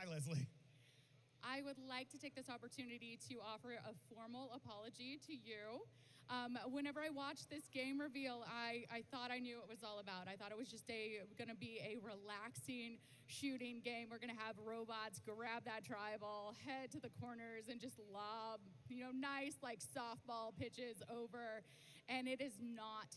Hi, Leslie. I would like to take this opportunity to offer a formal apology to you. Whenever I watched this game reveal, I thought I knew what it was all about. I thought it was just going to be a relaxing shooting game. We're going to have robots grab that tri-ball, head to the corners, and just lob, nice like softball pitches over. And it is not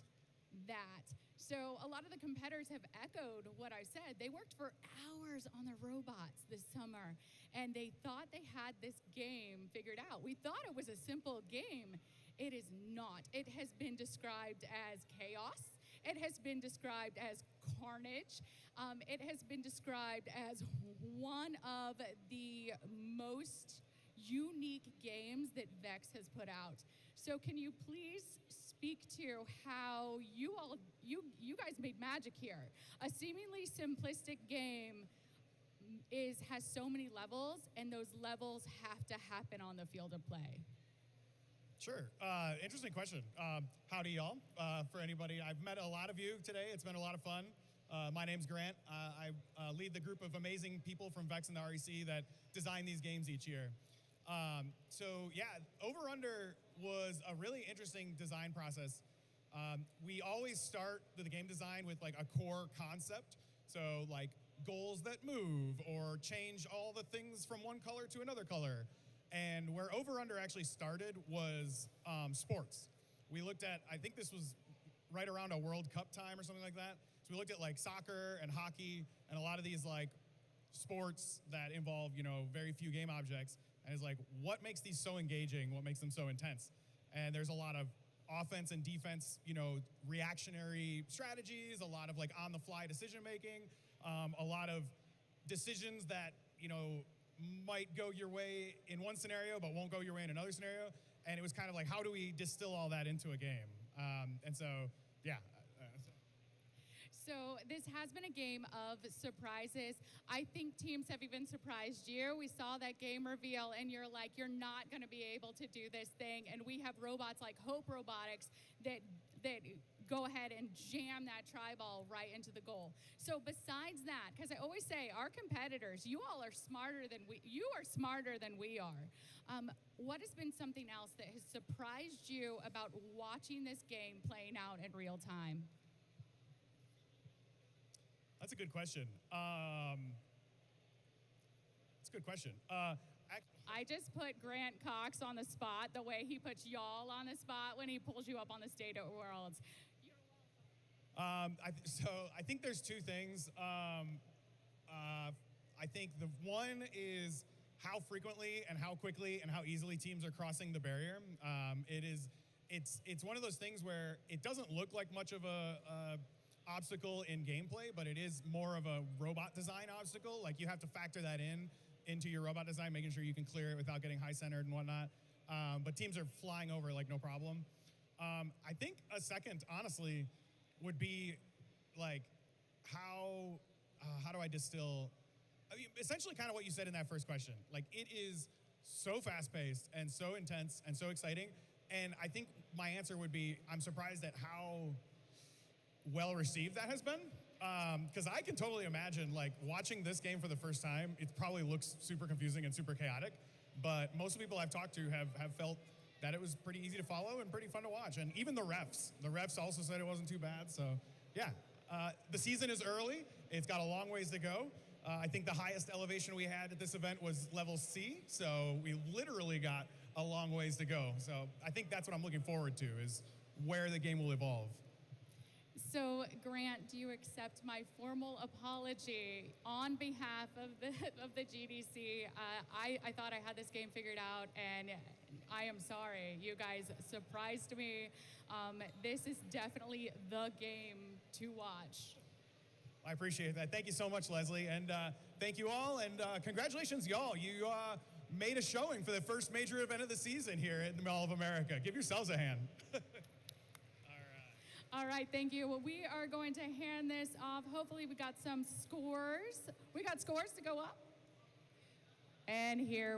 that. So a lot of the competitors have echoed what I said. They worked for hours on the robots this summer, and they thought they had this game figured out. We thought it was a simple game. It is not. It has been described as chaos. It has been described as carnage. It has been described as one of the most unique games that Vex has put out. So can you please speak to how you guys made magic here? A seemingly simplistic game has so many levels, and those levels have to happen on the field of play. Sure. Interesting question. Howdy, y'all. For anybody, I've met a lot of you today. It's been a lot of fun. My name's Grant. I lead the group of amazing people from Vex and the REC that design these games each year. So yeah, Over Under was a really interesting design process. We always start the game design with like a core concept. So like goals that move or change all the things from one color to another color. And where Over Under actually started was sports. We looked at, I think this was right around a World Cup time or something like that. So we looked at like soccer and hockey and a lot of these like sports that involve, very few game objects. And it's like, what makes these so engaging? What makes them so intense? And there's a lot of offense and defense, reactionary strategies, a lot of like on the fly decision making, a lot of decisions that, might go your way in one scenario, but won't go your way in another scenario. And it was kind of like, how do we distill all that into a game? And so, yeah. So this has been a game of surprises. I think teams have even surprised you. We saw that game reveal, and you're like, you're not going to be able to do this thing. And we have robots like Hope Robotics that go ahead and jam that tri-ball right into the goal. So besides that, because I always say our competitors, you all are smarter than we are. What has been something else that has surprised you about watching this game playing out in real time? That's a good question. That's a good question. I just put Grant Cox on the spot the way he puts y'all on the spot when he pulls you up on the stage at Worlds. I think there's two things. I think the one is how frequently and how quickly and how easily teams are crossing the barrier. It's one of those things where it doesn't look like much of a obstacle in gameplay, but it is more of a robot design obstacle. Like you have to factor that into your robot design, making sure you can clear it without getting high centered and whatnot. But teams are flying over like no problem. I think a second, honestly, would be like how do I distill? I mean, essentially kind of what you said in that first question. Like it is so fast paced and so intense and so exciting. And I think my answer would be I'm surprised at how well received that has been. Because I can totally imagine like watching this game for the first time, it probably looks super confusing and super chaotic. But most of the people I've talked to have felt that it was pretty easy to follow and pretty fun to watch. And even the refs also said it wasn't too bad. So yeah, the season is early. It's got a long ways to go. I think the highest elevation we had at this event was level C. So we literally got a long ways to go. So I think that's what I'm looking forward to is where the game will evolve. So, Grant, do you accept my formal apology on behalf of the GDC? I thought I had this game figured out, and I am sorry. You guys surprised me. This is definitely the game to watch. I appreciate that. Thank you so much, Leslie, and thank you all, and congratulations, y'all. You made a showing for the first major event of the season here at the Mall of America. Give yourselves a hand. All right, thank you. Well, we are going to hand this off. Hopefully we got some scores. We got scores to go up. And here